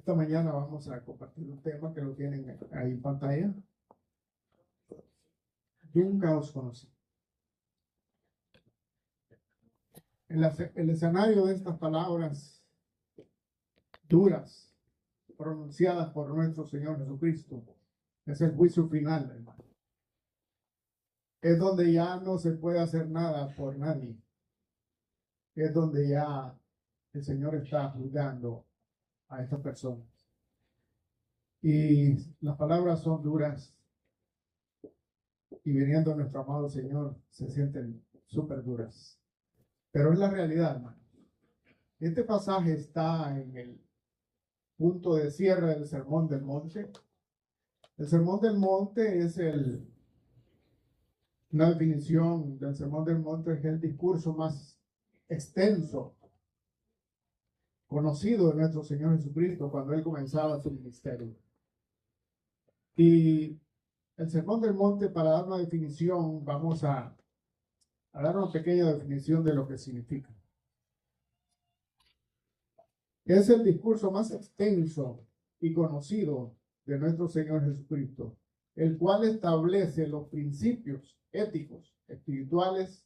Esta mañana vamos a compartir un tema que lo tienen ahí en pantalla. Nunca os conocí. El escenario de estas palabras duras pronunciadas por nuestro Señor Jesucristo es el juicio final, hermano. Es donde ya no se puede hacer nada por nadie. Es donde ya el Señor está juzgando a estas personas. Y las palabras son duras. Y viniendo nuestro amado Señor, se sienten súper duras. Pero es la realidad, hermano. Este pasaje está en el punto de cierre del Sermón del Monte. El Sermón del Monte es una definición del Sermón del Monte, es el discurso más extenso, conocido de nuestro Señor Jesucristo cuando Él comenzaba su ministerio. Y el Sermón del Monte, para dar una definición, vamos a dar una pequeña definición de lo que significa. Es el discurso más extenso y conocido de nuestro Señor Jesucristo, el cual establece los principios éticos, espirituales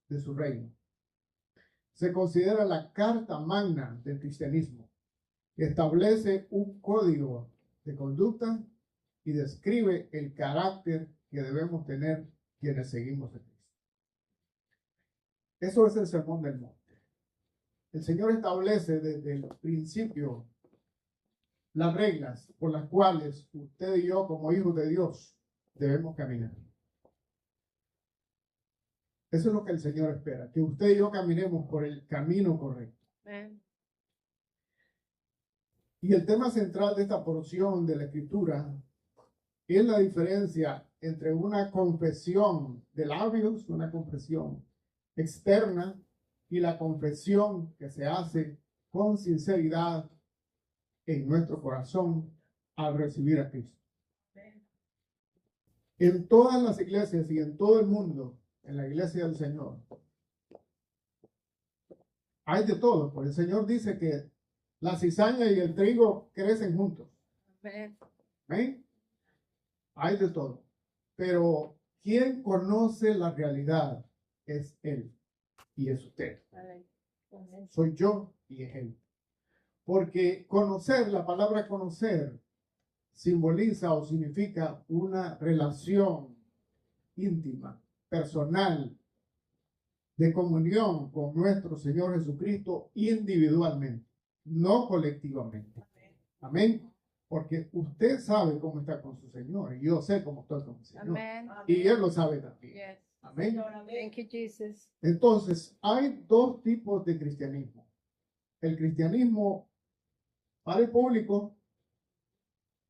de su reino. Se considera la carta magna del cristianismo, que establece un código de conducta y describe el carácter que debemos tener quienes seguimos a Cristo. Eso es el Sermón del Monte. El Señor establece desde el principio las reglas por las cuales usted y yo, como hijos de Dios, debemos caminar. Eso es lo que el Señor espera, que usted y yo caminemos por el camino correcto. Amén. Y el tema central de esta porción de la Escritura es la diferencia entre una confesión de labios, una confesión externa, y la confesión que se hace con sinceridad en nuestro corazón al recibir a Cristo. En todas las iglesias y en todo el mundo, en la iglesia del Señor, hay de todo, porque el Señor dice que la cizaña y el trigo crecen juntos. ¿Ven? Hay de todo. Pero quien conoce la realidad es Él y es usted. Soy yo y es Él. Porque conocer, la palabra conocer, simboliza o significa una relación íntima, personal, de comunión con nuestro Señor Jesucristo individualmente, no colectivamente. Amén. Porque usted sabe cómo está con su Señor y yo sé cómo estoy con mi Señor. Amén. Y Él lo sabe también. Yes. Amén. Thank you, Jesus. Entonces, hay dos tipos de cristianismo. El cristianismo para el público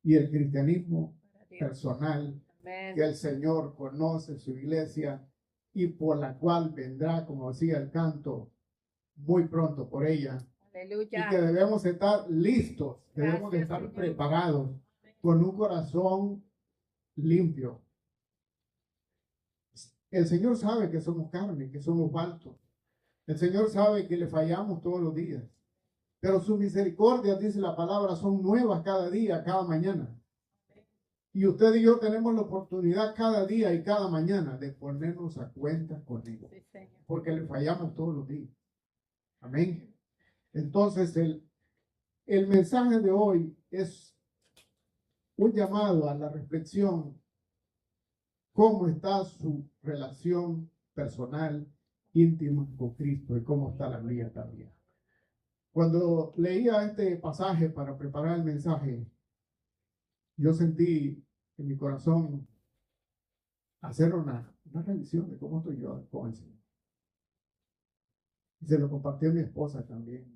y el cristianismo personal. Amén. Que el Señor conoce su iglesia y por la cual vendrá, como decía el canto, muy pronto por ella. Aleluya. Y que debemos estar listos, debemos de estar preparados con un corazón limpio. El Señor sabe que somos carne, que somos faltos. El Señor sabe que le fallamos todos los días. Pero sus misericordias, dice la palabra, son nuevas cada día, cada mañana. Y usted y yo tenemos la oportunidad cada día y cada mañana de ponernos a cuenta con Él. Porque le fallamos todos los días. Amén. Entonces, el mensaje de hoy es un llamado a la reflexión. ¿Cómo está su relación personal, íntima con Cristo? Y cómo está la mía también. Cuando leía este pasaje para preparar el mensaje, yo sentí en mi corazón hacer una revisión de cómo estoy yo con el Señor. Y se lo compartí a mi esposa también.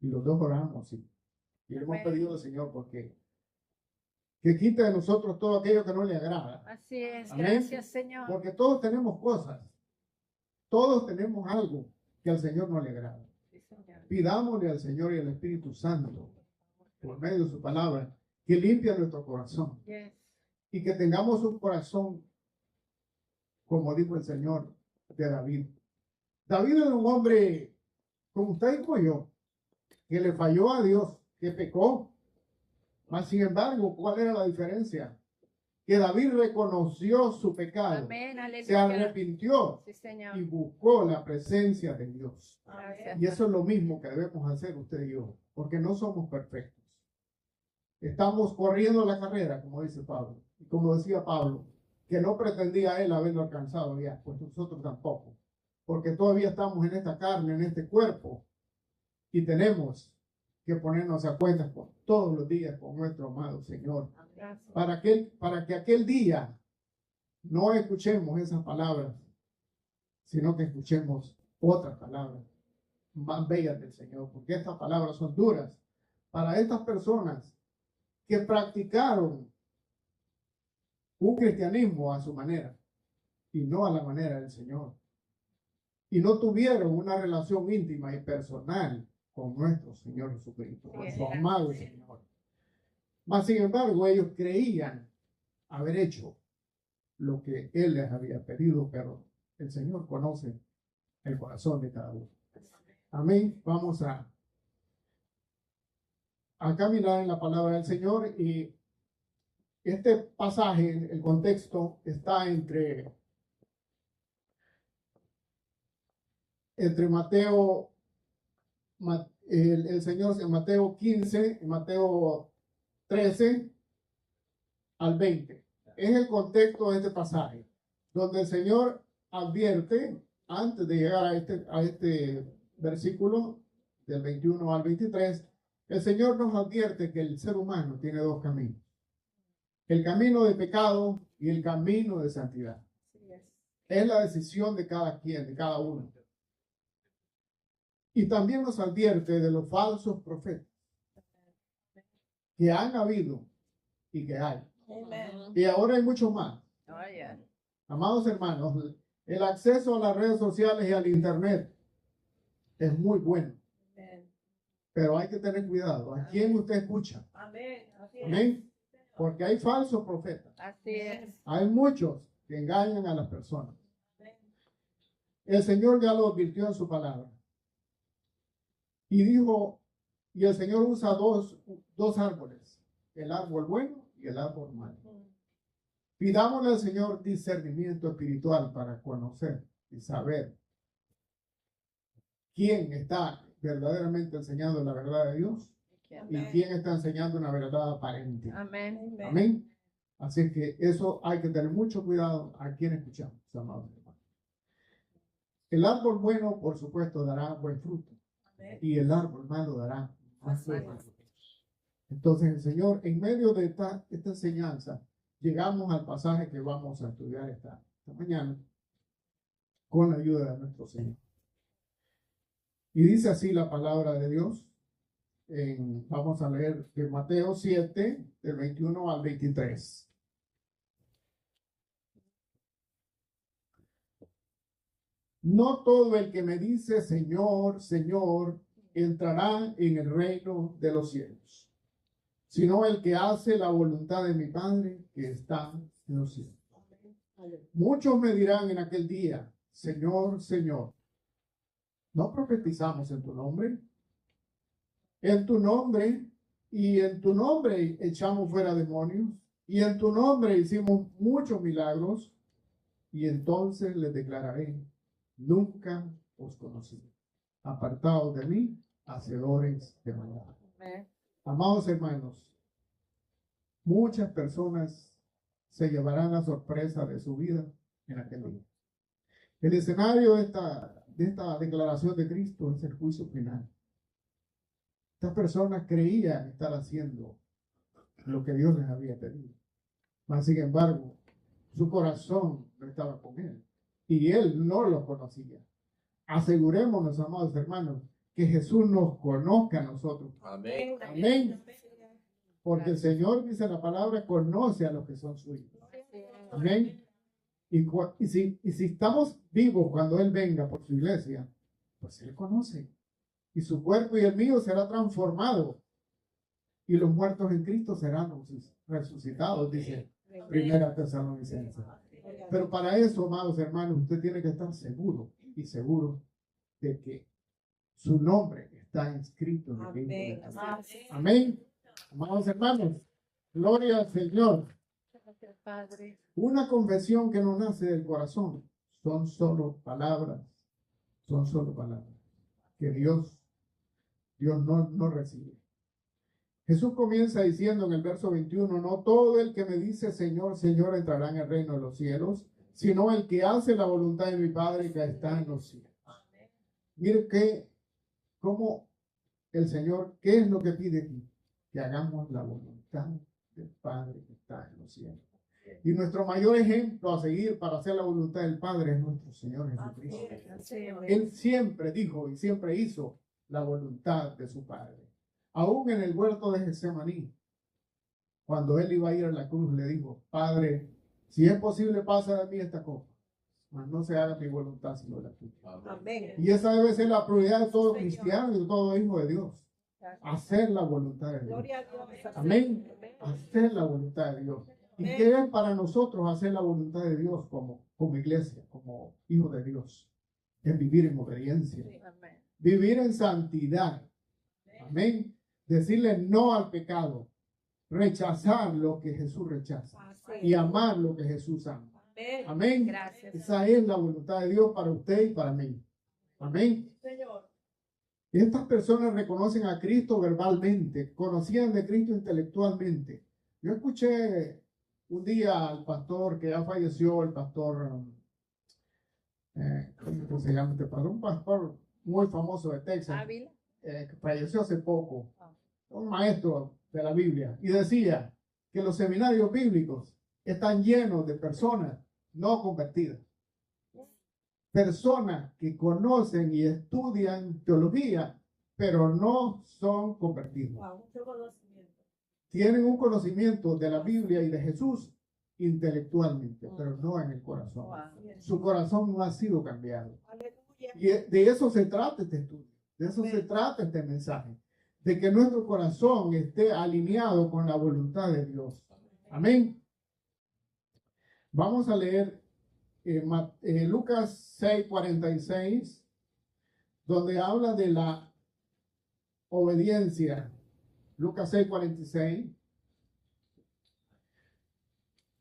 Y los dos oramos y le hemos pedido al Señor porque que quite de nosotros todo aquello que no le agrada. Así es. Amén. Gracias, Señor. Porque todos tenemos cosas. Todos tenemos algo que al Señor no le agrada. Sí, Señor. Pidámosle al Señor y al Espíritu Santo, por medio de su palabra, que limpie nuestro corazón. Yes. Y que tengamos un corazón, como dijo el Señor de David. David era un hombre como usted y como yo, que le falló a Dios, que pecó, Mas, sin embargo, ¿cuál era la diferencia? Que David reconoció su pecado, Amén, se aleluya. arrepintió Sí, Señor. y buscó la presencia de Dios. Gracias. Y eso es lo mismo que debemos hacer usted y yo, porque no somos perfectos. Estamos corriendo la carrera, como dice Pablo. Y como decía Pablo, que no pretendía él haberlo alcanzado ya, pues nosotros tampoco. Porque todavía estamos en esta carne, en este cuerpo, y tenemos que ponernos a cuentas todos los días con nuestro amado Señor. Gracias. Para que aquel día no escuchemos esas palabras, sino que escuchemos otras palabras más bellas del Señor, porque estas palabras son duras para estas personas que practicaron un cristianismo a su manera y no a la manera del Señor, y no tuvieron una relación íntima y personal con nuestro Señor Jesucristo, con su amado Señor. Mas, sin embargo, ellos creían haber hecho lo que Él les había pedido, pero el Señor conoce el corazón de cada uno. Amén. Vamos a caminar en la palabra del Señor, y este pasaje, el contexto está entre Mateo, el Señor en Mateo 15 y Mateo 13 al 20. Es el contexto de este pasaje, donde el Señor advierte, antes de llegar a este versículo del 21 al 23, el Señor nos advierte que el ser humano tiene dos caminos: el camino de pecado y el camino de santidad. Es la decisión de cada quien, de cada uno. Y también nos advierte de los falsos profetas que han habido y que hay. Y ahora hay mucho más. Amados hermanos, el acceso a las redes sociales y al internet es muy bueno. Pero hay que tener cuidado. ¿A quién usted escucha? Amén. Porque hay falsos profetas. Así es. Hay muchos que engañan a las personas. El Señor ya lo advirtió en su palabra. Y dijo, y el Señor usa dos árboles, el árbol bueno y el árbol malo. Pidámosle al Señor discernimiento espiritual para conocer y saber quién está verdaderamente enseñando la verdad de Dios y quién está enseñando una verdad aparente. Amén. Amén. Así que eso hay que tener mucho cuidado a quien escuchamos, amados hermanos. El árbol bueno, por supuesto, dará buen fruto. Y el árbol malo dará más fruto. Entonces el Señor, en medio de esta enseñanza, llegamos al pasaje que vamos a estudiar esta mañana con la ayuda de nuestro Señor. Y dice así la palabra de Dios. Vamos a leer de Mateo 7, del 21 al 23. No todo el que me dice Señor, Señor, entrará en el reino de los cielos, sino el que hace la voluntad de mi Padre que está en los cielos. Muchos me dirán en aquel día, Señor, Señor, ¿no profetizamos en tu nombre? En tu nombre, y en tu nombre echamos fuera demonios, y en tu nombre hicimos muchos milagros. Y entonces les declararé, nunca os conocí. Apartados de mí, hacedores de maldad. Amados hermanos, muchas personas se llevarán la sorpresa de su vida en aquel día. El escenario de esta declaración de Cristo es el juicio final. Estas personas creían estar haciendo lo que Dios les había pedido. Mas, sin embargo, su corazón no estaba con Él y Él no lo conocía. Asegurémonos, amados hermanos, que Jesús nos conozca a nosotros. Amén. Amén. Porque el Señor, dice la palabra, conoce a los que son suyos. Amén. Y si estamos vivos cuando Él venga por su iglesia, pues Él conoce. Y su cuerpo y el mío será transformado. Y los muertos en Cristo serán resucitados, dice Primera Tesalonicenses. Pero para eso, amados hermanos, usted tiene que estar seguro y seguro de que su nombre está inscrito en el libro de la vida. Amén. Amados hermanos, gloria al Señor. Gracias, Padre. Una confesión que no nace del corazón son solo palabras, que Dios no recibe. Jesús comienza diciendo en el verso 21, no todo el que me dice Señor, Señor entrará en el reino de los cielos, sino el que hace la voluntad de mi Padre que está en los cielos. Mire cómo el Señor, ¿qué es lo que pide aquí? Que hagamos la voluntad del Padre que está en los cielos. Y nuestro mayor ejemplo a seguir para hacer la voluntad del Padre es nuestro Señor Jesucristo. Él siempre dijo y siempre hizo la voluntad de su Padre. Aún en el huerto de Getsemaní, cuando él iba a ir a la cruz, le dijo, Padre, si es posible, pasa de mí esta copa, mas no se haga mi voluntad sino la tuya. Amén. Y esa debe ser la prioridad de todo cristiano y de todo hijo de Dios. Hacer la voluntad de Dios. Amén. Hacer la voluntad de Dios. ¿Y qué es para nosotros hacer la voluntad de Dios como iglesia, como hijos de Dios? Es vivir en obediencia. Vivir en santidad. Amén. Decirle no al pecado. Rechazar lo que Jesús rechaza. Y amar lo que Jesús ama. Amén. Gracias. Esa es la voluntad de Dios para usted y para mí. Amén. Señor. Estas personas reconocen a Cristo verbalmente, conocían de Cristo intelectualmente. Yo escuché un día al pastor que ya falleció, el pastor, ¿cómo se llama este pastor? Un pastor muy famoso de Texas, Ávila. que falleció hace poco, un maestro de la Biblia, y decía que los seminarios bíblicos están llenos de personas no convertidas. Personas que conocen y estudian teología, pero no son convertidos. Tienen un conocimiento de la Biblia y de Jesús intelectualmente, pero no en el corazón. Su corazón no ha sido cambiado. Y de eso se trata este estudio, de eso se trata este mensaje, de que nuestro corazón esté alineado con la voluntad de Dios. Amén. Vamos a leer Lucas 6:46, donde habla de la obediencia. Lucas 6:46.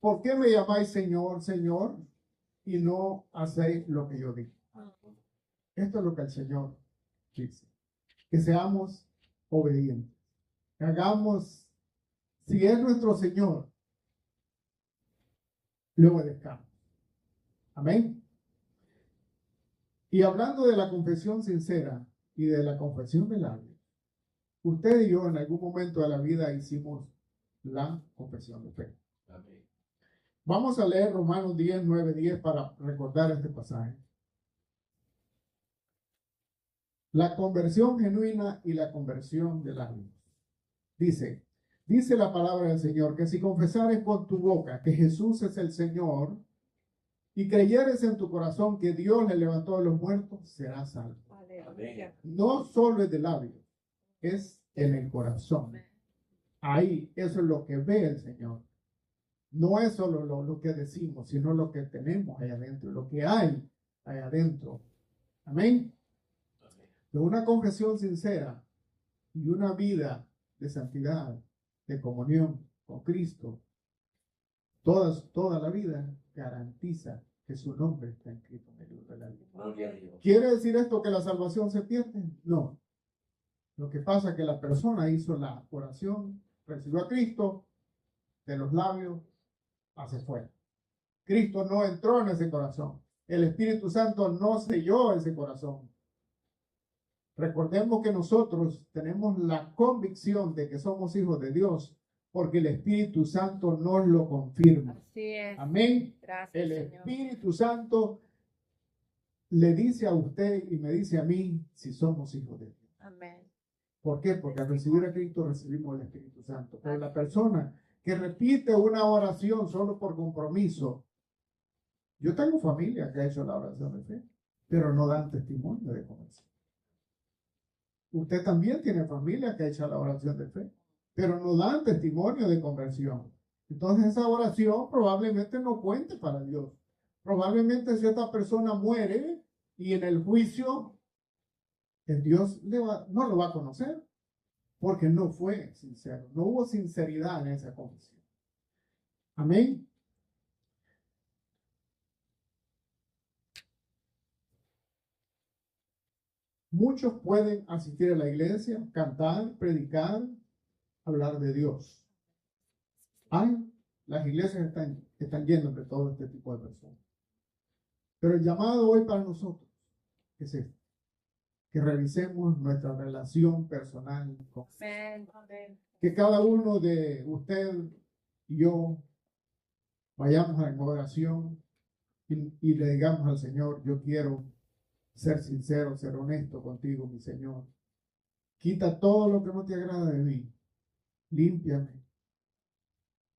¿Por qué me llamáis Señor, Señor, y no hacéis lo que yo digo? Esto es lo que el Señor dice. Que seamos obedientes. Que hagamos, si es nuestro Señor, le obedezcamos. Amén. Y hablando de la confesión sincera y de la confesión de labios, usted y yo en algún momento de la vida hicimos la confesión de fe. Amén. Vamos a leer Romanos 10, 9, 10 para recordar este pasaje. La conversión genuina y la conversión de labios. Dice la palabra del Señor, que si confesares con tu boca que Jesús es el Señor y creyeres en tu corazón que Dios le levantó de los muertos, serás salvo. Amén. No solo es de labios, es en el corazón. Ahí, eso es lo que ve el Señor. No es solo lo que decimos, sino lo que tenemos ahí adentro, lo que hay ahí adentro. Amén. De una confesión sincera y una vida de santidad, de comunión con Cristo, toda la vida garantiza que su nombre está escrito en el libro de la vida. ¿Quiere decir esto que la salvación se pierde? No. Lo que pasa es que la persona hizo la oración, recibió a Cristo de los labios hacia afuera. Cristo no entró en ese corazón. El Espíritu Santo no selló ese corazón. Recordemos que nosotros tenemos la convicción de que somos hijos de Dios porque el Espíritu Santo nos lo confirma. Así es. Amén. Gracias, El Señor. Espíritu Santo le dice a usted y me dice a mí si somos hijos de Dios. Amén. ¿Por qué? Porque al recibir a Cristo recibimos el Espíritu Santo. Pero la persona que repite una oración solo por compromiso, yo tengo familia que ha hecho la oración de fe, pero no dan testimonio de conversión. Usted también tiene familia que ha hecho la oración de fe, pero no dan testimonio de conversión. Entonces esa oración probablemente no cuente para Dios. Probablemente si esta persona muere y en el juicio, Dios no lo va a conocer. porque no fue sincero. No hubo sinceridad en esa confesión. Amén. Muchos pueden asistir a la iglesia, cantar, predicar, hablar de Dios. Las iglesias están llenas de todo este tipo de personas. Pero el llamado hoy para nosotros es este, que revisemos nuestra relación personal con Dios. Que cada uno de usted y yo vayamos a la oración y le digamos al Señor, yo quiero ser sincero, ser honesto contigo, mi Señor. Quita todo lo que no te agrada de mí. Límpiame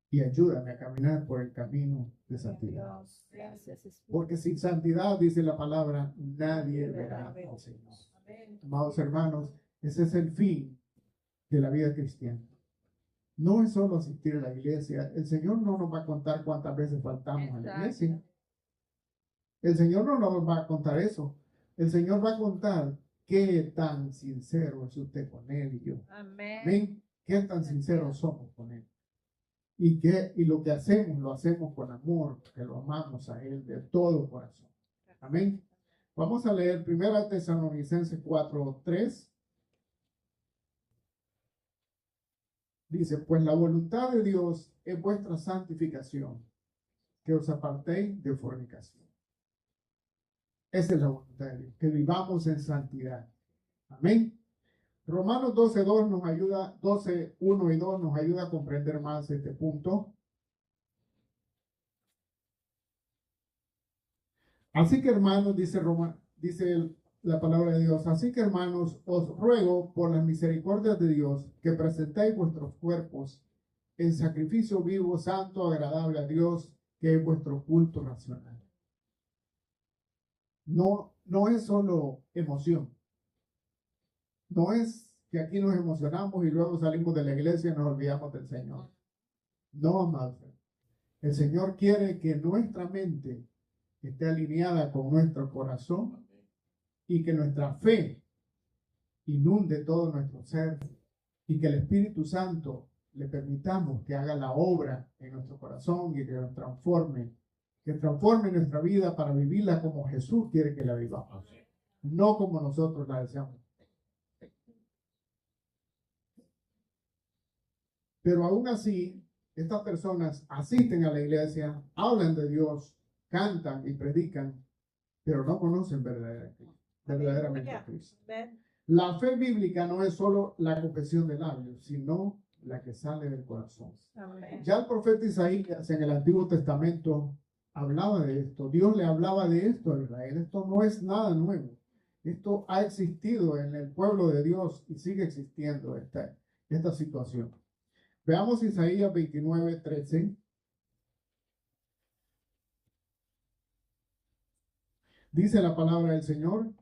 y ayúdame a caminar por el camino de santidad. Porque sin santidad, dice la palabra, nadie verá al Señor. Amados hermanos, ese es el fin de la vida cristiana. No es solo asistir a la iglesia. El Señor no nos va a contar cuántas veces faltamos a la iglesia. El Señor no nos va a contar eso. El Señor va a contar qué tan sincero es usted con Él y yo. Amén. Qué tan sinceros somos con Él. Y lo que hacemos, lo hacemos con amor, que lo amamos a Él de todo corazón. Amén. Vamos a leer 1 Tesalonicenses 4:3. Dice, pues la voluntad de Dios es vuestra santificación, que os apartéis de fornicación. Esa es la voluntad de Dios, que vivamos en santidad. Amén. Romanos 12:2 nos ayuda, 12:1 y 2 nos ayuda a comprender más este punto. Así que hermanos, dice la palabra de Dios, así que hermanos, os ruego por las misericordias de Dios que presentéis vuestros cuerpos en sacrificio vivo, santo, agradable a Dios, que es vuestro culto racional. No es solo emoción. No es que aquí nos emocionamos y luego salimos de la iglesia y nos olvidamos del Señor. No, amados. El Señor quiere que nuestra mente esté alineada con nuestro corazón y que nuestra fe inunde todo nuestro ser y que el Espíritu Santo le permitamos que haga la obra en nuestro corazón y que nos transforme nuestra vida para vivirla como Jesús quiere que la vivamos, no como nosotros la deseamos. Pero aún así, estas personas asisten a la iglesia, hablan de Dios, cantan y predican, pero no conocen verdaderamente a Cristo. La fe bíblica no es solo la confesión de labios, sino la que sale del corazón. Amén. Ya el profeta Isaías en el Antiguo Testamento hablaba de esto. Dios le hablaba de esto a Israel. Esto no es nada nuevo. Esto ha existido en el pueblo de Dios y sigue existiendo esta situación. Veamos Isaías 29:13. Dice la palabra del Señor.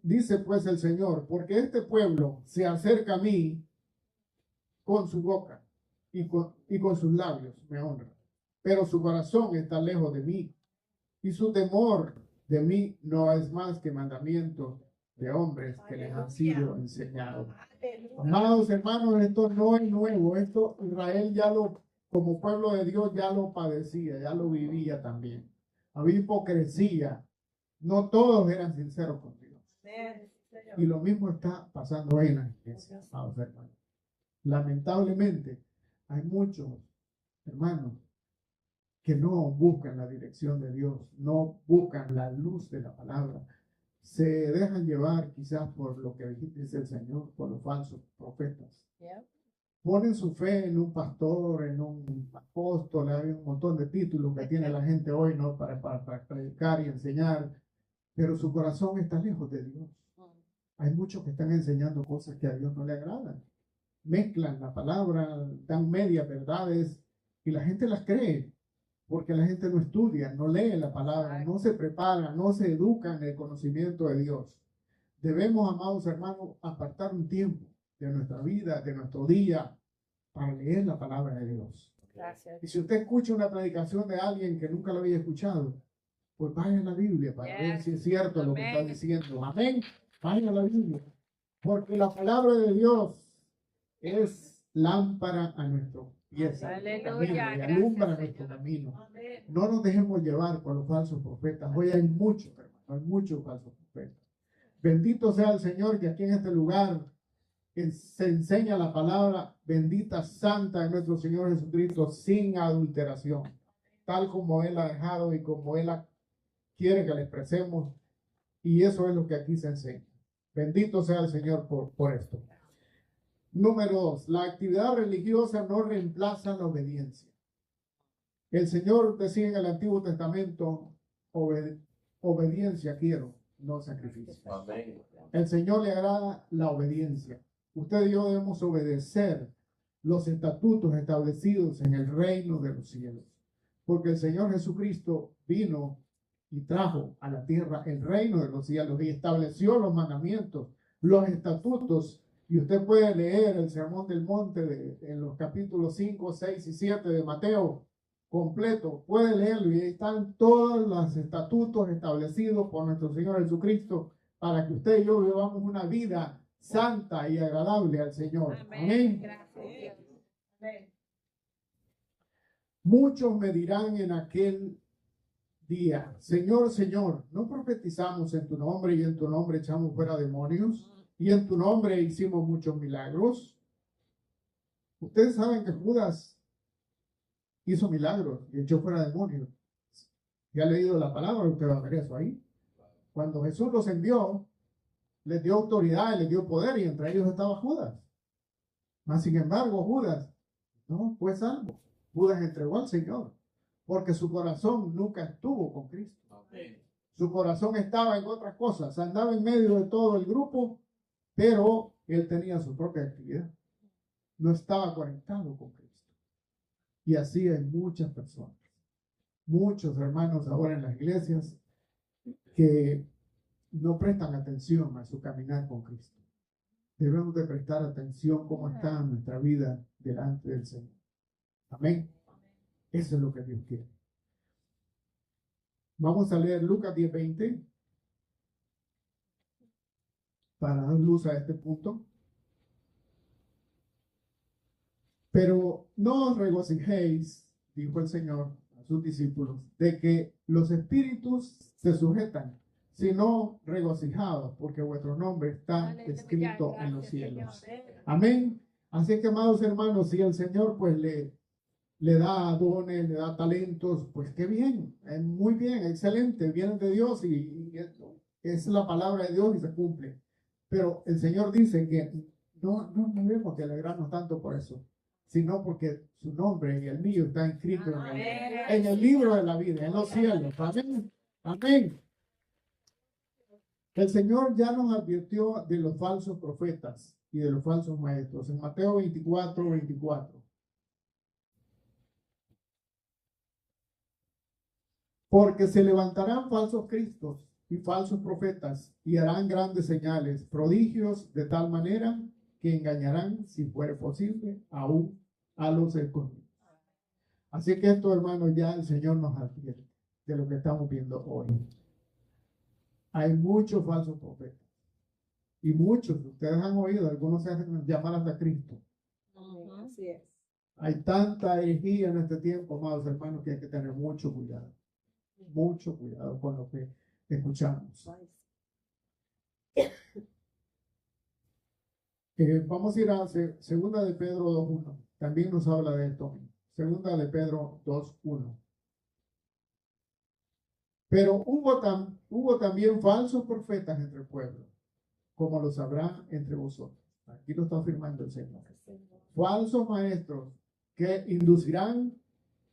Dice pues el Señor, porque este pueblo se acerca a mí con su boca y con sus labios me honra, pero su corazón está lejos de mí y su temor de mí no es más que mandamientos de hombres que les han sido enseñados. Amados hermanos, esto no es nuevo. Esto Israel como pueblo de Dios ya lo padecía, ya lo vivía también. Había hipocresía. No todos eran sinceros con Dios. Y lo mismo está pasando hoy en la iglesia, amados hermanos. Lamentablemente, hay muchos hermanos que no buscan la dirección de Dios, no buscan la luz de la palabra. Se dejan llevar quizás por lo que dice el Señor, por los falsos profetas. Ponen su fe en un pastor, en un apóstol, hay un montón de títulos que tiene la gente hoy, ¿no? Para predicar y enseñar, pero su corazón está lejos de Dios. Hay muchos que están enseñando cosas que a Dios no le agradan. Mezclan la palabra, dan medias verdades y la gente las cree. Porque la gente no estudia, no lee la palabra, no se prepara, no se educa en el conocimiento de Dios. Debemos, amados hermanos, apartar un tiempo de nuestra vida, de nuestro día, para leer la palabra de Dios. Gracias. Y si usted escucha una predicación de alguien que nunca lo había escuchado, pues vaya a la Biblia para ver si es cierto lo que está diciendo. Amén. Vaya a la Biblia. Porque la palabra de Dios es lámpara a nuestro pies, Aleluya, y alumbra gracias, nuestro Señor. camino. Amén. No nos dejemos llevar por los falsos profetas. Hoy hay muchos, hermanos, hay muchos falsos profetas. Bendito sea el Señor que aquí en este lugar se enseña la palabra bendita, santa de nuestro Señor Jesucristo, sin adulteración, tal como Él ha dejado y como Él quiere que le expresemos. Y eso es lo que aquí se enseña. Bendito sea el Señor por esto. Número 2, la actividad religiosa no reemplaza la obediencia. El Señor decía en el Antiguo Testamento, obediencia quiero, no sacrificio. Amén. El Señor le agrada la obediencia. Usted y yo debemos obedecer los estatutos establecidos en el reino de los cielos. Porque el Señor Jesucristo vino y trajo a la tierra el reino de los cielos y estableció los mandamientos, los estatutos. Y usted puede leer el Sermón del Monte en los capítulos 5, 6 y 7 de Mateo completo. Puede leerlo y ahí están todos los estatutos establecidos por nuestro Señor Jesucristo para que usted y yo vivamos una vida santa y agradable al Señor. Amén. Gracias, Dios. Amén. Muchos me dirán en aquel día, Señor, Señor, ¿no profetizamos en tu nombre y en tu nombre echamos fuera demonios y en tu nombre hicimos muchos milagros? Ustedes saben que Judas hizo milagros y echó fuera demonios. Ya ha leído la palabra, usted va a ver eso ahí. Cuando Jesús los envió, les dio autoridad, les dio poder y entre ellos estaba Judas. Mas sin embargo, Judas no fue salvo. Judas entregó al Señor porque su corazón nunca estuvo con Cristo. Amén. Su corazón estaba en otras cosas, andaba en medio de todo el grupo, pero él tenía su propia actividad. No estaba conectado con Cristo. Y así hay muchas personas, muchos hermanos ahora en las iglesias que no prestan atención a su caminar con Cristo. Debemos de prestar atención cómo está nuestra vida delante del Señor. Amén. Eso es lo que Dios quiere. Vamos a leer Lucas 10:20 para dar luz a este punto. Pero no os regocijéis, dijo el Señor a sus discípulos, de que los espíritus se sujetan, sino regocijados, porque vuestro nombre está Aleluya, escrito en los gracias, cielos. Señor. Amén. Así que, amados hermanos, si el Señor pues le da dones, le da talentos, pues qué bien, muy bien, excelente, vienen de Dios y es la palabra de Dios y se cumple. Pero el Señor dice que no debemos de alegrarnos tanto por eso, sino porque su nombre y el mío está escrito en el libro de la vida, en los cielos. Amén. Amén. El Señor ya nos advirtió de los falsos profetas y de los falsos maestros en Mateo 24:24. Porque se levantarán falsos cristos y falsos profetas y harán grandes señales, prodigios, de tal manera que engañarán, si fuere posible, aún a los escogidos. Así que esto, hermanos, ya el Señor nos advierte de lo que estamos viendo hoy. Hay muchos falsos profetas. Y muchos, ustedes han oído, algunos se hacen llamar hasta Cristo. Así es. Hay tanta herejía en este tiempo, amados hermanos, que hay que tener mucho cuidado. Mucho cuidado con lo que escuchamos. Vamos a ir a segunda de Pedro 2:1. También nos habla de esto. Segunda de Pedro 2:1. Pero hubo también falsos profetas entre el pueblo, como lo sabrán entre vosotros. Aquí lo está afirmando el Señor. Falsos maestros que inducirán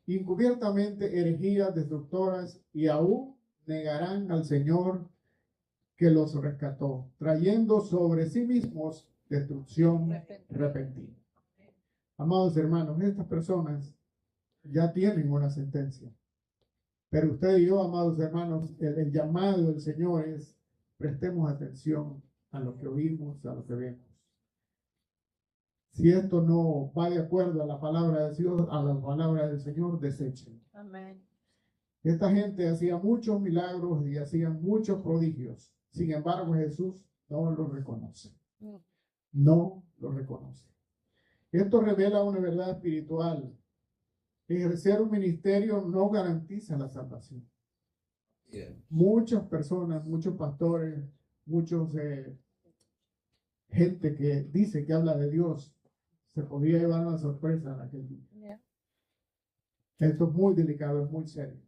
encubiertamente herejías destructoras y aún negarán al Señor que los rescató, trayendo sobre sí mismos destrucción repentina. Amados hermanos, estas personas ya tienen una sentencia. Pero usted y yo, amados hermanos, el llamado del Señor es: prestemos atención a lo que oímos, a lo que vemos. Si esto no va de acuerdo a la palabra de Dios, a la palabra del Señor, desechen. Amén. Esta gente hacía muchos milagros y hacía muchos prodigios. Sin embargo, Jesús no los reconoce. No lo reconoce. Esto revela una verdad espiritual. Ejercer un ministerio no garantiza la salvación. Muchas personas, muchos pastores, muchos gente que dice que habla de Dios, se podría llevar una sorpresa en aquel día. Esto es muy delicado, es muy serio.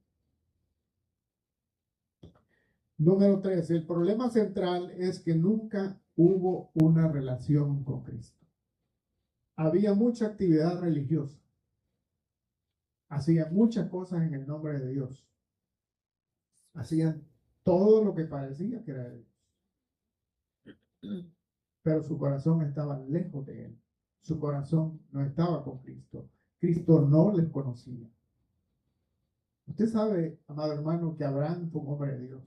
Número 3, el problema central es que nunca hubo una relación con Cristo. Había mucha actividad religiosa. Hacían muchas cosas en el nombre de Dios. Hacían todo lo que parecía que era de Dios. Pero su corazón estaba lejos de Él. Su corazón no estaba con Cristo. Cristo no les conocía. Usted sabe, amado hermano, que Abraham fue un hombre de Dios.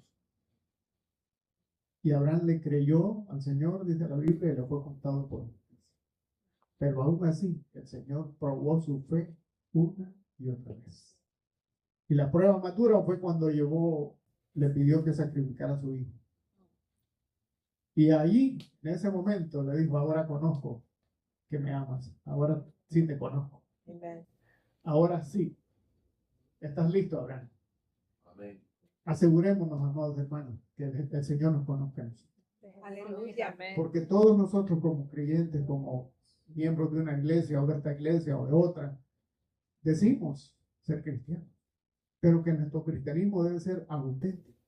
Y Abraham le creyó al Señor, dice la Biblia, y le fue contado por justicia. Pero aún así, el Señor probó su fe una y otra vez. Y la prueba más dura fue cuando le pidió que sacrificara a su hijo. Y ahí, en ese momento, le dijo, ahora conozco que me amas. Ahora sí te conozco. Amen. Ahora sí. ¿Estás listo, Abraham? Amén. Asegurémonos, amados hermanos, que el Señor nos conozca. Aleluya. Porque todos nosotros como creyentes, como miembros de una iglesia o de esta iglesia o de otra, decimos ser cristianos. Pero que nuestro cristianismo debe ser auténtico.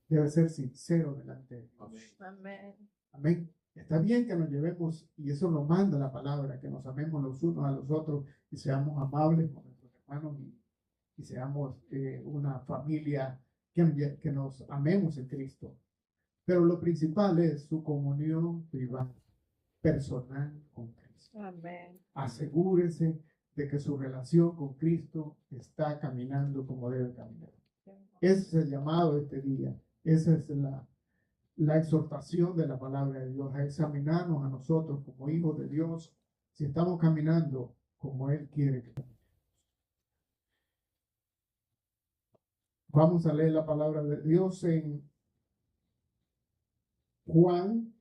Debe ser sincero delante de Dios. Amén. Amén. Está bien que nos llevemos, y eso lo manda la palabra, que nos amemos los unos a los otros y seamos amables con nuestros hermanos y seamos una familia que nos amemos en Cristo. Pero lo principal es su comunión privada, personal con Cristo. Amén. Asegúrese de que su relación con Cristo está caminando como debe caminar. Ese es el llamado de este día. Esa es la exhortación de la palabra de Dios, a examinarnos a nosotros como hijos de Dios, si estamos caminando como Él quiere que caminemos. Vamos a leer la palabra de Dios en Juan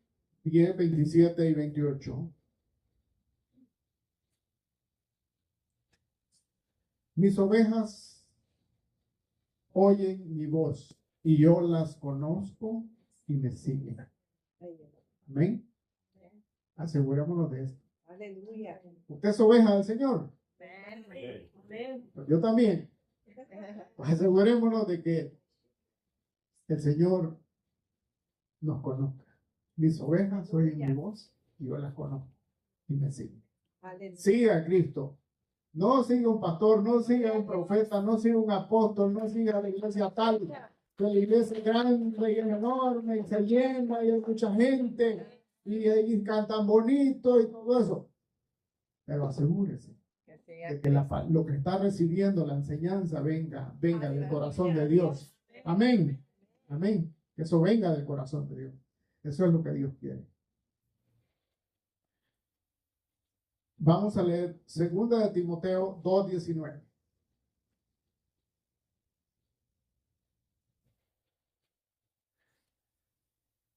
10, 27 y 28. Mis ovejas oyen mi voz y yo las conozco y me siguen. Amén. Asegurémonos de esto. Aleluya. ¿Usted es oveja del Señor? Amén. Pues yo también. Pues asegurémonos de que el Señor nos conozca. Mis ovejas oyen mi voz y yo las conozco y me siguen. Aleluya. Siga a Cristo. No siga un pastor, no siga un profeta, no siga un apóstol, no siga la iglesia tal. Que la iglesia es grande y enorme y se llena y hay mucha gente y cantan bonito y todo eso. Pero asegúrese de que lo que está recibiendo, la enseñanza, venga del corazón de Dios. Amén. Amén. Que eso venga del corazón de Dios. Eso es lo que Dios quiere. Vamos a leer 2 de Timoteo 2:19.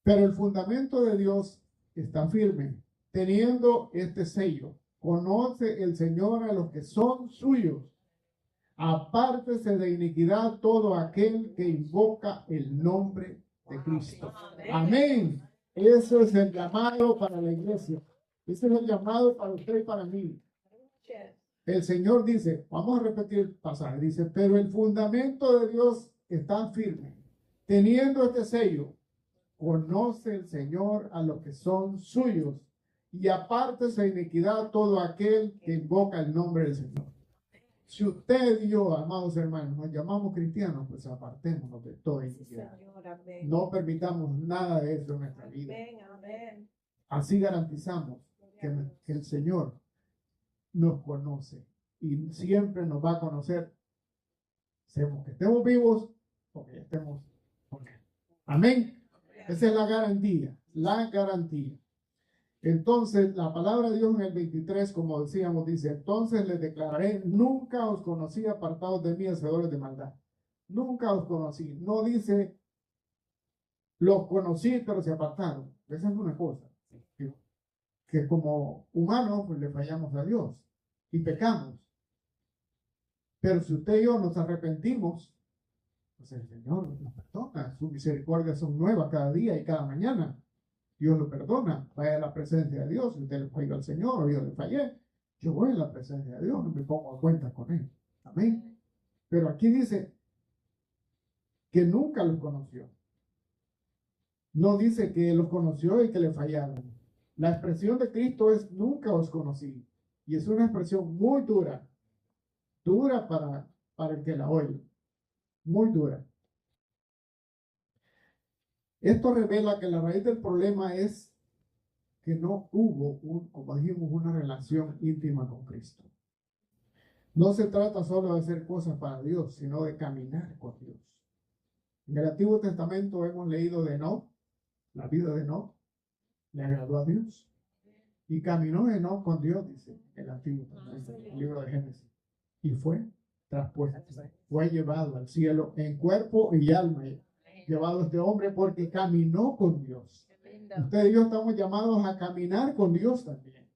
Pero el fundamento de Dios está firme, teniendo este sello. Conoce el Señor a los que son suyos. Apártese de iniquidad todo aquel que invoca el nombre de Cristo. Amén. Eso es el llamado para la iglesia. Ese es el llamado para usted y para mí. El Señor dice, vamos a repetir el pasaje, dice, pero el fundamento de Dios está firme, teniendo este sello. Conoce el Señor a los que son suyos y apártese de iniquidad todo aquel que invoca el nombre del Señor. Si usted y yo, amados hermanos, nos llamamos cristianos, pues apartémonos de toda iniquidad. No permitamos nada de eso en nuestra vida. Así garantizamos que el Señor nos conoce y siempre nos va a conocer, seamos que estemos vivos o que estemos con Él. Amén. Esa es la garantía, la garantía. Entonces, la palabra de Dios en el 23, como decíamos, dice, entonces les declararé, nunca os conocí apartados de mí, hacedores de maldad. Nunca os conocí. No dice, los conocí, pero se apartaron. Esa es una cosa. que como humanos pues, le fallamos a Dios y pecamos. Pero si usted y yo nos arrepentimos, pues el Señor nos perdona. Sus misericordias son nuevas cada día y cada mañana. Dios lo perdona. Vaya a la presencia de Dios. Si usted le falló al Señor o yo le fallé, yo voy a la presencia de Dios y me pongo a cuenta con Él. Amén. Pero aquí dice que nunca los conoció. No dice que los conoció y que le fallaron. La expresión de Cristo es nunca os conocí. Y es una expresión muy dura. Dura para el que la oye. Muy dura. Esto revela que la raíz del problema es que no hubo, como dijimos, una relación íntima con Cristo. No se trata solo de hacer cosas para Dios, sino de caminar con Dios. En el Antiguo Testamento hemos leído de Enoc, la vida de Enoc, le agradó a Dios. Y caminó Enoc con Dios, dice el Antiguo Testamento, el libro de Génesis. Y fue traspuesto, fue llevado al cielo en cuerpo y alma, llevado este hombre porque caminó con Dios. Usted y yo estamos llamados a caminar con Dios también.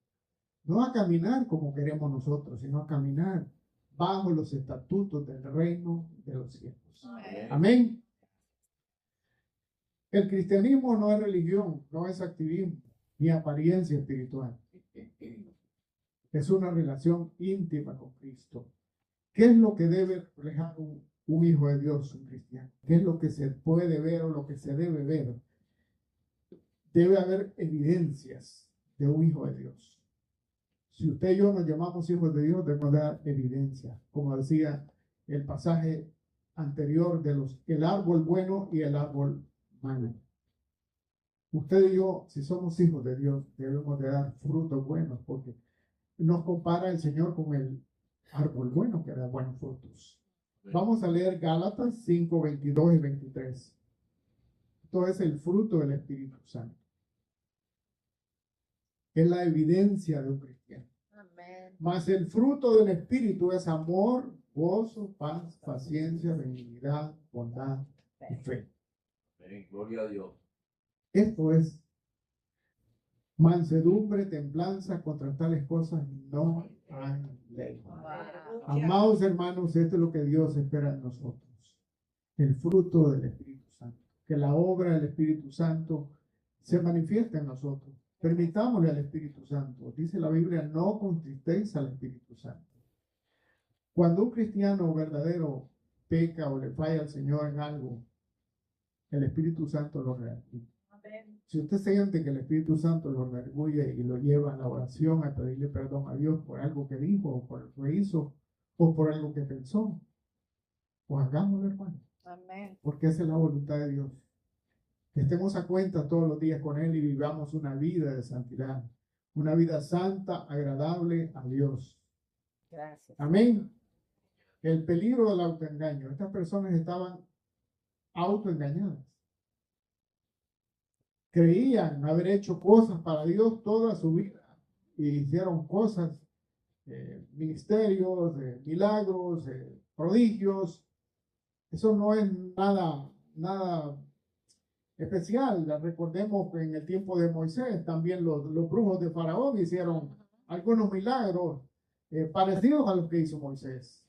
No a caminar como queremos nosotros, sino a caminar bajo los estatutos del reino de los cielos. Amén. El cristianismo no es religión, no es activismo, ni apariencia espiritual. Es una relación íntima con Cristo. ¿Qué es lo que debe reflejar un hijo de Dios, un cristiano? ¿Qué es lo que se puede ver o lo que se debe ver? Debe haber evidencias de un hijo de Dios. Si usted y yo nos llamamos hijos de Dios, debemos dar evidencia. Como decía el pasaje anterior de el árbol bueno y el árbol malo. Usted y yo, si somos hijos de Dios, debemos de dar frutos buenos, porque nos compara el Señor con el árbol bueno que da buenos frutos. Vamos a leer Gálatas 5, 22 y 23. Esto es el fruto del Espíritu Santo. Es la evidencia de un cristiano. Amén. Mas el fruto del Espíritu es amor, gozo, paz, paciencia, benignidad, bondad y fe. Amén. Gloria a Dios. Esto es mansedumbre, templanza, contra tales cosas no hay ley. Amados hermanos, esto es lo que Dios espera de nosotros. El fruto del Espíritu Santo. Que la obra del Espíritu Santo se manifieste en nosotros. Permitámosle al Espíritu Santo. Dice la Biblia, no contristéis al Espíritu Santo. Cuando un cristiano verdadero peca o le falla al Señor en algo, el Espíritu Santo lo reactiva. Si usted siente que el Espíritu Santo lo redarguye y lo lleva a la oración, a pedirle perdón a Dios por algo que dijo, o por algo que hizo, o por algo que pensó, pues hagámoslo, hermano. Amén. Porque esa es la voluntad de Dios. Que estemos a cuenta todos los días con Él y vivamos una vida de santidad, una vida santa, agradable a Dios. Gracias. Amén. El peligro del autoengaño. Estas personas estaban autoengañadas. Creían haber hecho cosas para Dios toda su vida y hicieron cosas, ministerios, milagros, prodigios. Eso no es nada especial. Recordemos que en el tiempo de Moisés también los brujos de Faraón hicieron algunos milagros parecidos a los que hizo Moisés.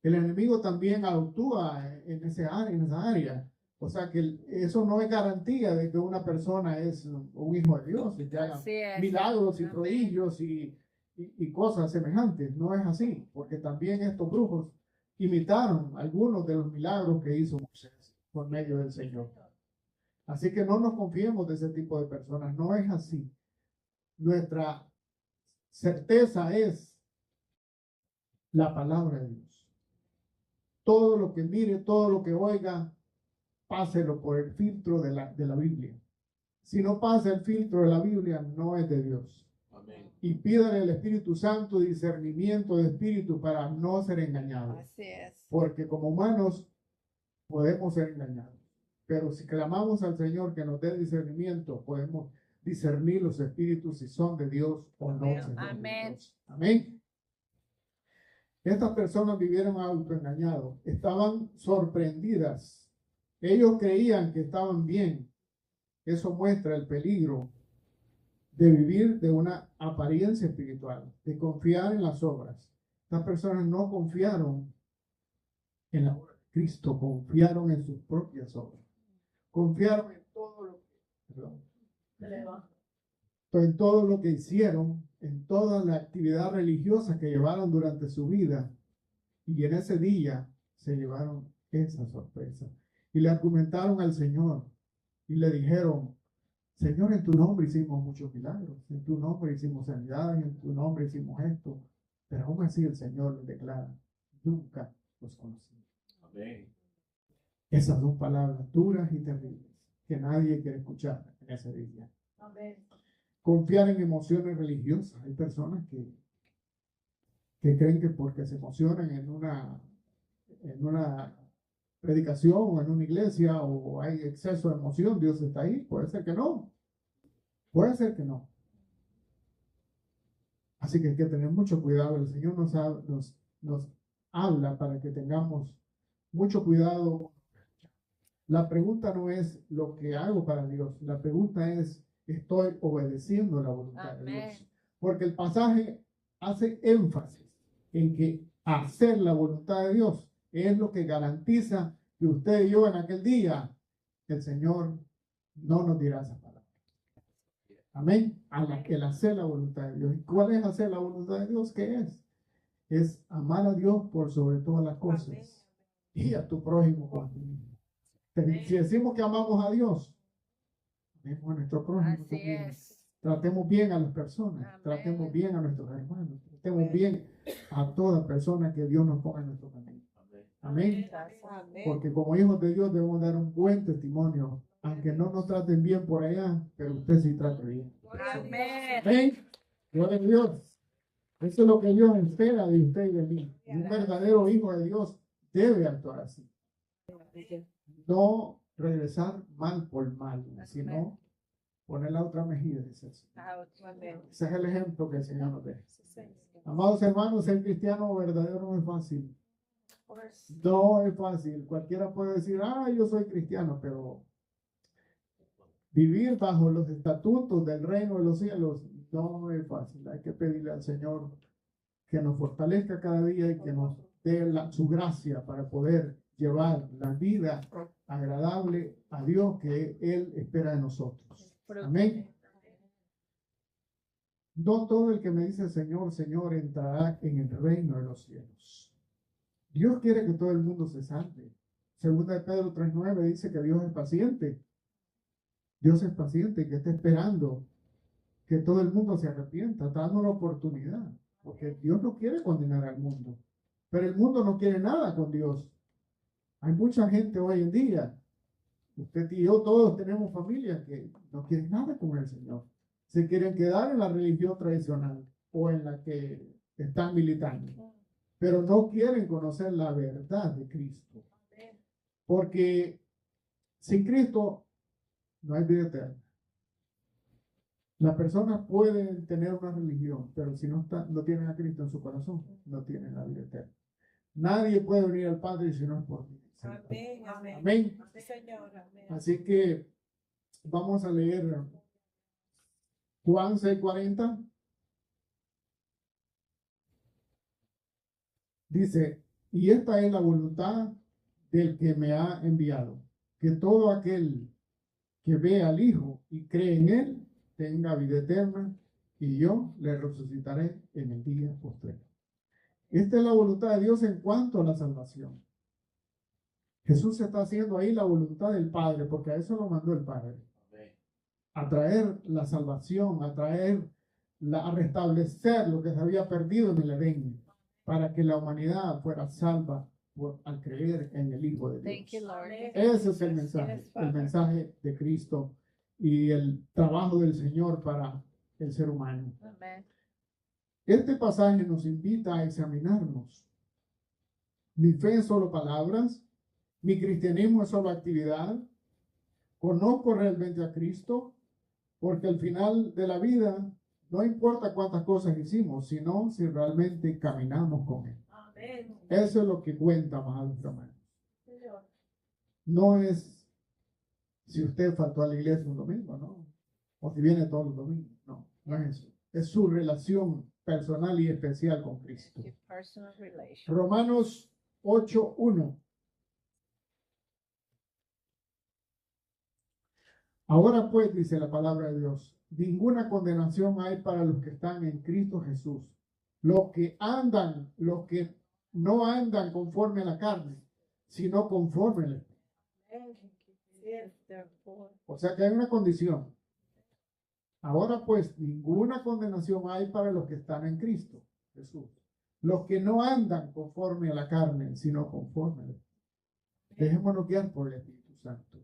El enemigo también actúa en esa área. O sea que eso no es garantía de que una persona es un hijo de Dios y que haga milagros y prodigios y cosas semejantes. No es así, porque también estos brujos imitaron algunos de los milagros que hizo Moisés por medio del Señor. Así que no nos confiemos de ese tipo de personas. No es así. Nuestra certeza es la palabra de Dios. Todo lo que mire, todo lo que oiga, páselo por el filtro de la Biblia. Si no pasa el filtro de la Biblia, no es de Dios. Amén. Y pídale al Espíritu Santo discernimiento de espíritu para no ser engañados. Así es. Porque como humanos podemos ser engañados. Pero si clamamos al Señor que nos dé discernimiento, podemos discernir los espíritus si son de Dios o no. Amén. De Dios. Amén. Estas personas vivieron autoengañados. Estaban sorprendidas. Ellos creían que estaban bien. Eso muestra el peligro de vivir de una apariencia espiritual, de confiar en las obras. Estas personas no confiaron en la obra de Cristo, confiaron en sus propias obras. Confiaron en todo lo que, perdón, en todo lo que hicieron, en toda la actividad religiosa que llevaron durante su vida. Y en ese día se llevaron esa sorpresa. Y le argumentaron al Señor y le dijeron: Señor, en tu nombre hicimos muchos milagros, en tu nombre hicimos sanidades, en tu nombre hicimos esto. Pero aún así el Señor les declara: nunca los conocí. Amén. Esas son palabras duras y terribles que nadie quiere escuchar en ese día. Amén. Confiar en emociones religiosas. Hay personas que creen que porque se emocionan en una predicación o en una iglesia o hay exceso de emoción, Dios está ahí. Puede ser que no. Puede ser que no. Así que hay que tener mucho cuidado. El Señor nos habla para que tengamos mucho cuidado. La pregunta no es lo que hago para Dios. La pregunta es: ¿estoy obedeciendo la voluntad de Dios? Porque el pasaje hace énfasis en que hacer la voluntad de Dios es lo que garantiza que usted y yo en aquel día, el Señor no nos dirá esa palabra. Amén. El hacer la voluntad de Dios. ¿Y cuál es hacer la voluntad de Dios? ¿Qué es? Es amar a Dios por sobre todas las cosas y a tu prójimo como a ti mismo. Si decimos que amamos a Dios, amemos a nuestro prójimo Así también. es. Tratemos bien a las personas, Amén. tratemos bien a nuestros hermanos, tratemos bien a toda persona que Dios nos ponga en nuestro camino. Amén. Amén. Porque como hijos de Dios debemos dar un buen testimonio, aunque no nos traten bien por allá, pero usted sí trate bien. Amén. Amén. Gloria a Dios. Eso es lo que Dios espera de usted y de mí. Un verdadero hijo de Dios debe actuar así. No regresar mal por mal, sino poner la otra mejilla, dice eso. Amén. Ese es el ejemplo que el Señor nos deja. Amados hermanos, ser cristiano verdadero no es fácil. No es fácil. Cualquiera puede decir: yo soy cristiano, pero vivir bajo los estatutos del reino de los cielos no es fácil. Hay que pedirle al Señor que nos fortalezca cada día y que nos dé su gracia para poder llevar la vida agradable a Dios que Él espera de nosotros. Amén. No todo el que me dice Señor, Señor entrará en el reino de los cielos. Dios quiere que todo el mundo se salve. Segunda de Pedro 3:9 dice que Dios es paciente. Dios es paciente, que está esperando que todo el mundo se arrepienta, dando la oportunidad. Porque Dios no quiere condenar al mundo. Pero el mundo no quiere nada con Dios. Hay mucha gente hoy en día, usted y yo todos tenemos familias que no quieren nada con el Señor. Se quieren quedar en la religión tradicional o en la que están militando. Pero no quieren conocer la verdad de Cristo. Porque sin Cristo no hay vida eterna. Las personas pueden tener una religión, pero si no tienen a Cristo en su corazón, no tienen la vida eterna. Nadie puede venir al Padre si no es por mí. Amén. Amén. Amén. Sí, Señor. Amén. Así que vamos a leer Juan 6:40. Dice: y esta es la voluntad del que me ha enviado, que todo aquel que ve al Hijo y cree en Él tenga vida eterna, y yo le resucitaré en el día postrero. Esta es la voluntad de Dios en cuanto a la salvación. Jesús está haciendo ahí la voluntad del Padre, porque a eso lo mandó el Padre. A traer la salvación, a restablecer lo que se había perdido en el Edén, para que la humanidad fuera salva al creer en el Hijo de Dios. Thank you, Lord. Ese es el mensaje de Cristo y el trabajo del Señor para el ser humano. Amén. Este pasaje nos invita a examinarnos. Mi fe es solo palabras, mi cristianismo es solo actividad. Conozco realmente a Cristo, porque al final de la vida no importa cuántas cosas hicimos, sino si realmente caminamos con Él. Amén. Eso es lo que cuenta, amados hermanos. No es si usted faltó a la iglesia un domingo, ¿no? O si viene todos los domingos, no. No es eso. Es su relación personal y especial con Cristo. Your personal relation. Romanos 8:1. Ahora pues, dice la palabra de Dios, ninguna condenación hay para los que están en Cristo Jesús. Los que no andan conforme a la carne, sino conforme al Espíritu. Yes, therefore. O sea que hay una condición. Ahora pues, ninguna condenación hay para los que están en Cristo Jesús. Los que no andan conforme a la carne, sino conforme al Espíritu. Dejémonos guiar por el Espíritu Santo.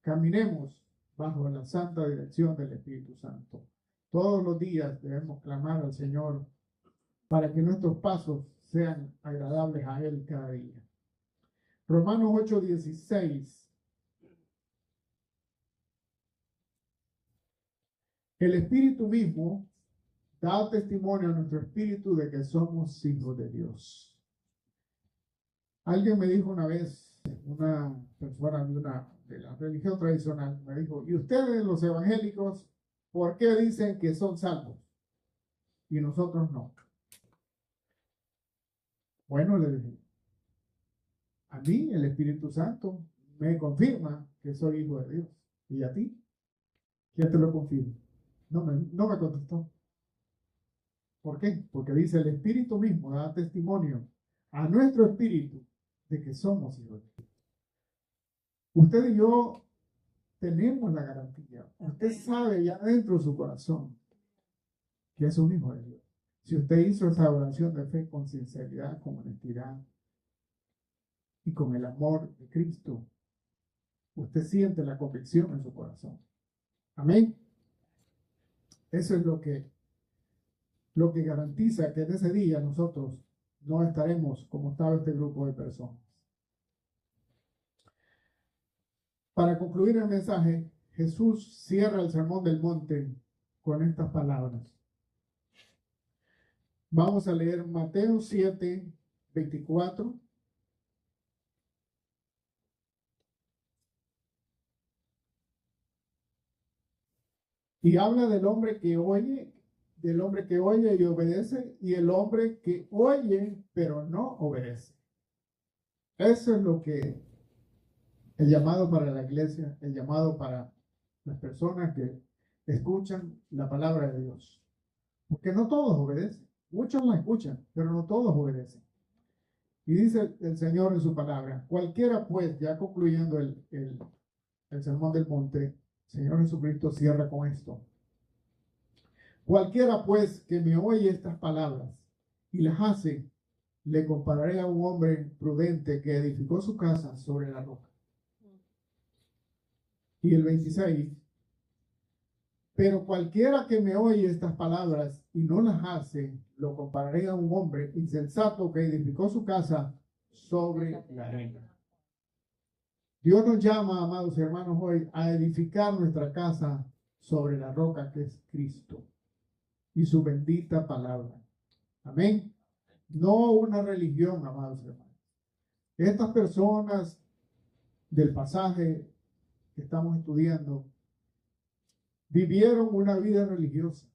Caminemos bajo la santa dirección del Espíritu Santo. Todos los días debemos clamar al Señor para que nuestros pasos sean agradables a Él cada día. Romanos 8:16. El Espíritu mismo da testimonio a nuestro espíritu de que somos hijos de Dios. Alguien me dijo una vez, una persona de la religión tradicional, me dijo, ¿y ustedes los evangélicos por qué dicen que son salvos y nosotros no? Bueno, le dije, a mí el Espíritu Santo me confirma que soy hijo de Dios. ¿Y a ti? ¿Quién te lo confirma? No me contestó. ¿Por qué? Porque dice el Espíritu mismo da testimonio a nuestro espíritu de que somos hijos de Dios. Usted y yo tenemos la garantía. Usted sabe ya dentro de su corazón que es un hijo de Dios. Si usted hizo esa oración de fe con sinceridad, con honestidad y con el amor de Cristo, usted siente la convicción en su corazón. Amén. Eso es lo que garantiza que en ese día nosotros no estaremos como estaba este grupo de personas. Para concluir el mensaje, Jesús cierra el Sermón del Monte con estas palabras. Vamos a leer Mateo 7:24. Y habla del hombre que oye y obedece, y el hombre que oye pero no obedece. Eso es lo que el llamado para la iglesia, el llamado para las personas que escuchan la palabra de Dios. Porque no todos obedecen. Muchos la escuchan, pero no todos obedecen. Y dice el Señor en su palabra, cualquiera pues, ya concluyendo el Sermón del Monte, el Señor Jesucristo cierra con esto. Cualquiera pues que me oye estas palabras y las hace, le compararé a un hombre prudente que edificó su casa sobre la roca. Y el 26, pero cualquiera que me oye estas palabras y no las hace, lo compararé a un hombre insensato que edificó su casa sobre la arena. Dios nos llama, amados hermanos, hoy a edificar nuestra casa sobre la roca que es Cristo y su bendita palabra. Amén. No una religión, amados hermanos. Estas personas del pasaje que estamos estudiando vivieron una vida religiosa.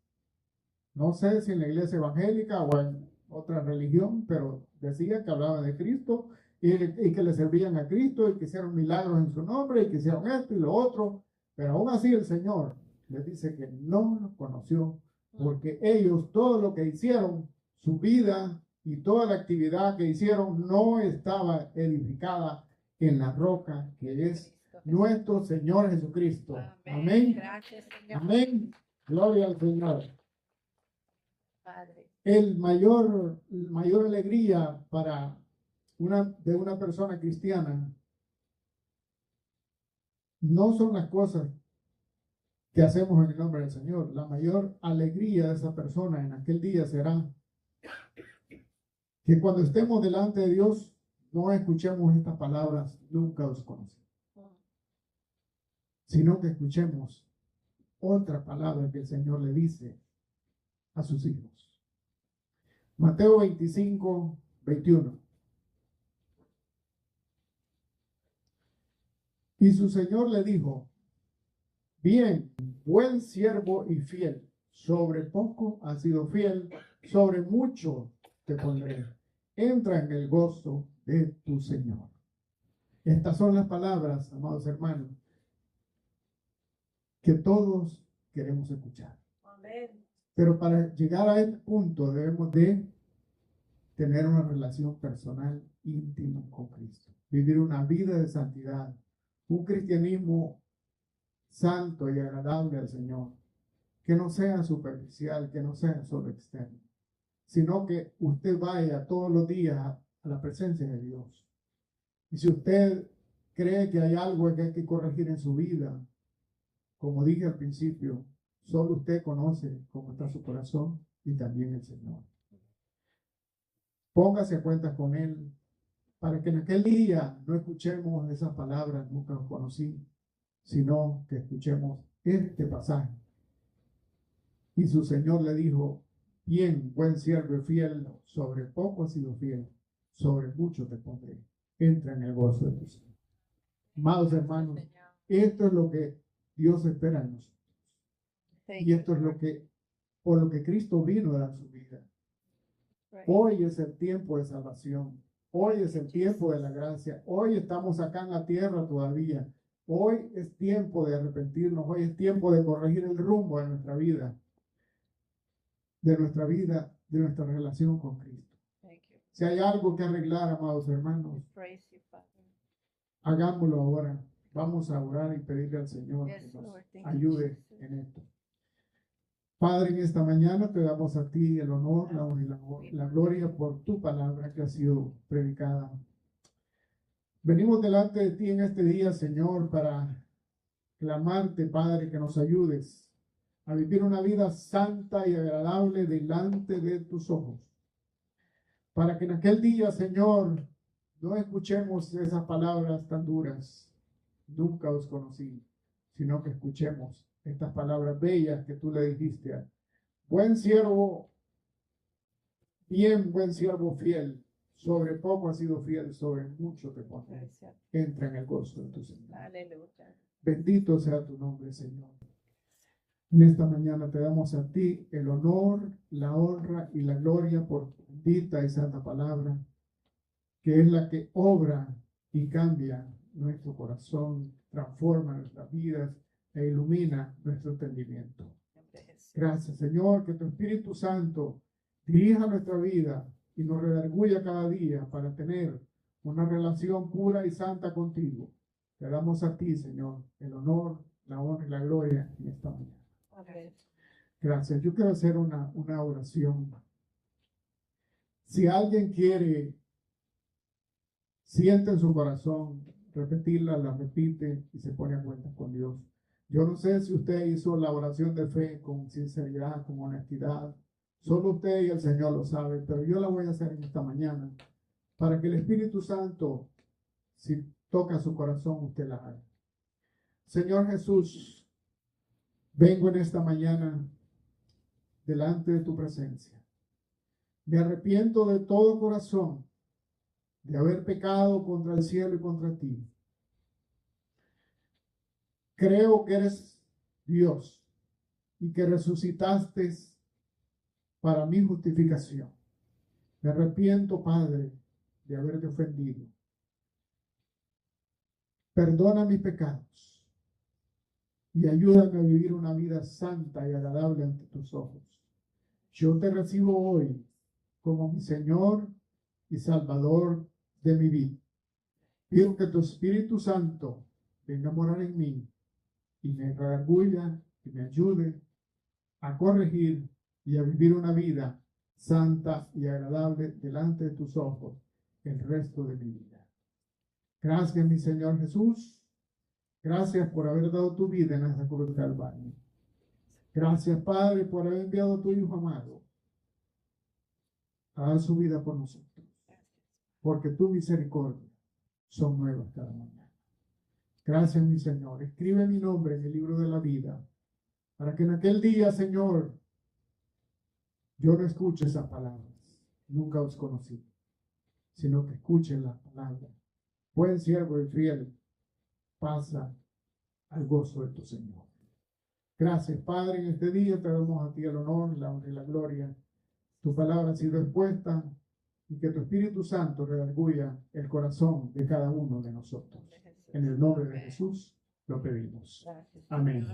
No sé si en la iglesia evangélica o en otra religión, pero decían que hablaban de Cristo y que le servían a Cristo y que hicieron milagros en su nombre y que hicieron esto y lo otro. Pero aún así el Señor les dice que no los conoció, porque ellos, todo lo que hicieron, su vida y toda la actividad que hicieron no estaba edificada en la roca que es nuestro Señor Jesucristo. Amén. Gracias, Señor. Amén. Gloria al Señor. Padre. El mayor alegría de una persona cristiana no son las cosas que hacemos en el nombre del Señor. La mayor alegría de esa persona en aquel día será que cuando estemos delante de Dios no escuchemos estas palabras, nunca os conocí, sino que escuchemos otra palabra que el Señor le dice a sus hijos. Mateo 25:21. Y su Señor le dijo, bien, buen siervo y fiel, Sobre poco has sido fiel, sobre mucho te pondré. Entra en el gozo de tu Señor. Estas son las palabras, amados hermanos, que todos queremos escuchar. Amén. Pero para llegar a este punto debemos de tener una relación personal íntima con Cristo. Vivir una vida de santidad. Un cristianismo santo y agradable al Señor. Que no sea superficial, que no sea solo externo. Sino que usted vaya todos los días a la presencia de Dios. Y si usted cree que hay algo que hay que corregir en su vida, como dije al principio, solo usted conoce cómo está su corazón y también el Señor. Póngase a cuenta con Él para que en aquel día no escuchemos esas palabras, nunca los conocí, sino que escuchemos este pasaje. Y su Señor le dijo, bien, buen siervo y fiel, sobre poco has sido fiel, sobre mucho te pondré. Entra en el gozo de tu Señor. Amados hermanos, esto es lo que Dios espera en nosotros. Y esto es lo que, por lo que Cristo vino a dar su vida. Hoy es el tiempo de salvación. Hoy es el tiempo de la gracia. Hoy estamos acá en la tierra todavía. Hoy es tiempo de arrepentirnos. Hoy es tiempo de corregir el rumbo de nuestra vida. De nuestra relación con Cristo. Si hay algo que arreglar, amados hermanos, hagámoslo ahora. Vamos a orar y pedirle al Señor que nos ayude en esto. Padre, en esta mañana te damos a ti el honor, la honra y la gloria por tu palabra que ha sido predicada. Venimos delante de ti en este día, Señor, para clamarte, Padre, que nos ayudes a vivir una vida santa y agradable delante de tus ojos. Para que en aquel día, Señor, no escuchemos esas palabras tan duras. Nunca os conocí, sino que escuchemos estas palabras bellas que tú le dijiste a buen siervo, bien buen siervo fiel, sobre poco has sido fiel, sobre mucho te pondré. Entra en el gozo de tu Señor. Aleluya. Bendito sea tu nombre, Señor. En esta mañana te damos a ti el honor, la honra y la gloria por tu bendita y santa palabra, que es la que obra y cambia nuestro corazón, transforma nuestras vidas e ilumina nuestro entendimiento. Gracias, Señor, que tu Espíritu Santo dirija nuestra vida y nos redarguya cada día para tener una relación pura y santa contigo. Te damos a ti, Señor, el honor, la honra y la gloria en esta mañana. Amén. Gracias. Yo quiero hacer una oración. Si alguien siente en su corazón repetirla, la repite y se pone a cuenta con Dios. Yo no sé si usted hizo la oración de fe con sinceridad, con honestidad. Solo usted y el Señor lo sabe, pero yo la voy a hacer en esta mañana para que el Espíritu Santo, si toca su corazón, usted la haga. Señor Jesús, vengo en esta mañana delante de tu presencia. Me arrepiento de todo corazón de haber pecado contra el cielo y contra ti. Creo que eres Dios y que resucitaste para mi justificación. Me arrepiento, Padre, de haberte ofendido. Perdona mis pecados y ayúdame a vivir una vida santa y agradable ante tus ojos. Yo te recibo hoy como mi Señor y Salvador de mi vida. Pido que tu Espíritu Santo venga a morar en mí y me redarguya y me ayude a corregir y a vivir una vida santa y agradable delante de tus ojos el resto de mi vida. Gracias, mi Señor Jesús. Gracias por haber dado tu vida en esa cruz de Calvario. Gracias, Padre, por haber enviado a tu Hijo amado a dar su vida por nosotros. Porque tu misericordia son nuevas cada mañana. Gracias, mi Señor. Escribe mi nombre en el libro de la vida, para que en aquel día, Señor, yo no escuche esas palabras. Nunca os conocí, sino que escuchen las palabras. Buen siervo y fiel, pasa al gozo de tu Señor. Gracias, Padre, en este día te damos a ti el honor, la honra y la gloria. Tu palabra ha sido expuesta y que tu Espíritu Santo redarguya el corazón de cada uno de nosotros. En el nombre de Jesús lo pedimos. Gracias. Amén.